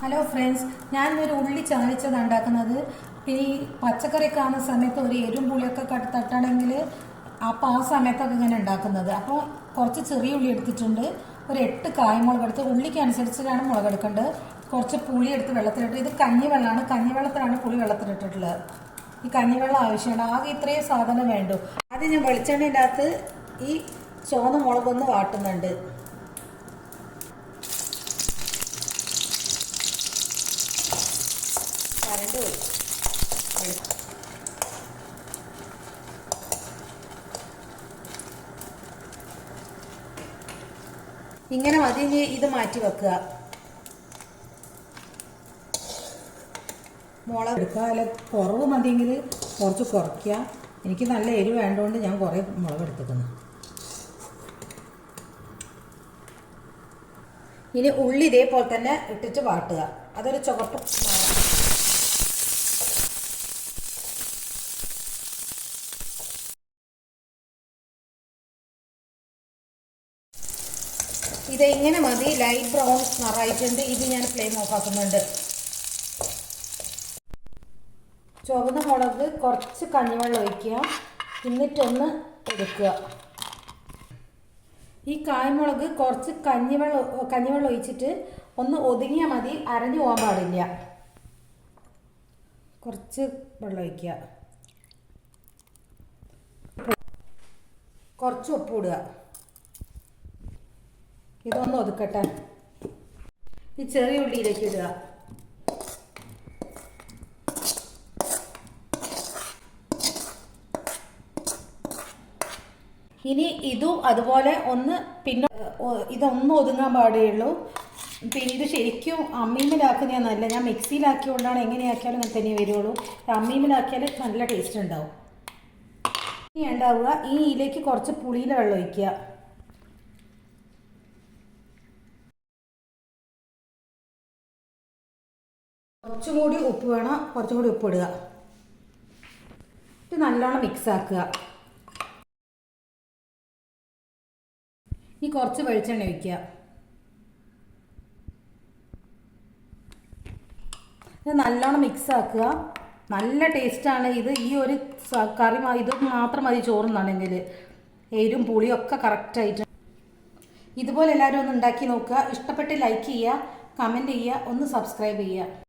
Hello friends, ഞാനൊരു ഉള്ളി ചാലിച്ചതാണ് ഉണ്ടാക്കുന്നത്. പിന്നെ ഈ പച്ചക്കറി കാണുന്ന സമയത്ത് ഒരു എരും പുളിയൊക്കെ തട്ടണമെങ്കിൽ അപ്പോൾ ആ സമയത്തൊക്കെ ഇങ്ങനെ ഉണ്ടാക്കുന്നത്. അപ്പോൾ കുറച്ച് ചെറിയ ഉള്ളി എടുത്തിട്ടുണ്ട്, ഒരു 8 കായ്മുളക് എടുത്ത്, ഉള്ളിക്ക് അനുസരിച്ചിട്ടാണ് മുളക് എടുക്കേണ്ടത്. കുറച്ച് പുളി എടുത്ത് വെള്ളത്തിലിട്ട്, ഇത് കഞ്ഞിവെള്ളമാണ്, കഞ്ഞിവെള്ളത്തിലാണ് പുളി വെള്ളത്തിലിട്ടിട്ടുള്ളത്. ഈ കഞ്ഞിവെള്ളം ആവശ്യമാണ്. ആകെ ഇത്രയും സാധനം വേണ്ടു. ആദ്യം ഞാൻ വെളിച്ചെണ്ണയുടെ അകത്ത് ഈ ചുവന്ന മുളകൊന്ന് വാട്ടുന്നുണ്ട്. ഇങ്ങനെ മതി. ഇത് മാറ്റി വെക്കുക. മുളക് എടുക്കുക. അല്ല കുറവ് മതിയെങ്കിൽ കുറച്ച് കുറയ്ക്കുക. എനിക്ക് നല്ല എരിവ് വേണ്ടതുകൊണ്ട് ഞാൻ കുറേ മുളക് എടുത്തിരിക്കുന്നു. ഇനി ഉള്ളി ഇതേപോലെ തന്നെ ഇട്ടിട്ട് വാട്ടുക. അതൊരു ചുവപ്പ് ഇത് ഇങ്ങനെ മതി. ലൈറ്റ് ബ്രൗൺ നിറായിട്ടുണ്ട്. ഇത് ഞാൻ ഫ്ലെയിം ഓഫ് ആക്കുന്നുണ്ട്. ചുവന്ന മുളക് കുറച്ച് കഞ്ഞിവെള്ളം ഒഴിക്കുക, എന്നിട്ടൊന്ന് എടുക്കുക. ഈ കായ്മുളക് കുറച്ച് കഞ്ഞിവെള്ളം ഒഴിച്ചിട്ട് ഒന്ന് ഒതുങ്ങിയാൽ മതി, അരഞ്ഞു പോകാൻ പാടില്ല. കുറച്ച് വെള്ളം ഒഴിക്കുക, കുറച്ച് ഉപ്പ് ഇടുക. ഇതൊന്ന് ഒതുക്കട്ടെ. ഈ ചെറിയ ഉള്ളിയിലേക്ക് ഇടുക. ഇനി ഇതും അതുപോലെ ഒന്ന് പിന്നെ ഇതൊന്നും ഒതുങ്ങാൻ പാടുള്ളൂ. പിന്നെ ഇത് ശരിക്കും അമ്മീമിലാക്കുന്നതാണ് നല്ല. ഞാൻ മിക്സിയിലാക്കിയോണ്ടാണ്, എങ്ങനെയാക്കിയാലും അങ്ങനെ തന്നെ വരുള്ളൂ. അമ്മീമിലാക്കിയാൽ നല്ല ടേസ്റ്റ് ഉണ്ടാവും. ഇനി ഉണ്ടാവുക, ഈ ഇതിലേക്ക് കുറച്ച് പുളിയില വെള്ളം ഒഴിക്കുക. കുറച്ചും കൂടി ഉപ്പ് വേണം, കുറച്ചും കൂടി ഉപ്പ് ഇടുക. ഇത് നല്ലോണം മിക്സ് ആക്കുക. ഇനി കുറച്ച് വെളിച്ചെണ്ണ ഒഴിക്കുക. ഇത് നല്ലോണം മിക്സ് ആക്കുക. നല്ല ടേസ്റ്റാണ് ഇത്. ഈ ഒരു കറി ഇത് മാത്രം മതി ചോറുന്നാണെങ്കിൽ. എരും പുളിയൊക്കെ കറക്റ്റായിട്ട്. ഇതുപോലെ എല്ലാവരും ഒന്ന് ഉണ്ടാക്കി നോക്കുക. ഇഷ്ടപ്പെട്ട് ലൈക്ക് ചെയ്യുക, കമൻറ്റ് ചെയ്യുക, ഒന്ന് സബ്സ്ക്രൈബ് ചെയ്യുക.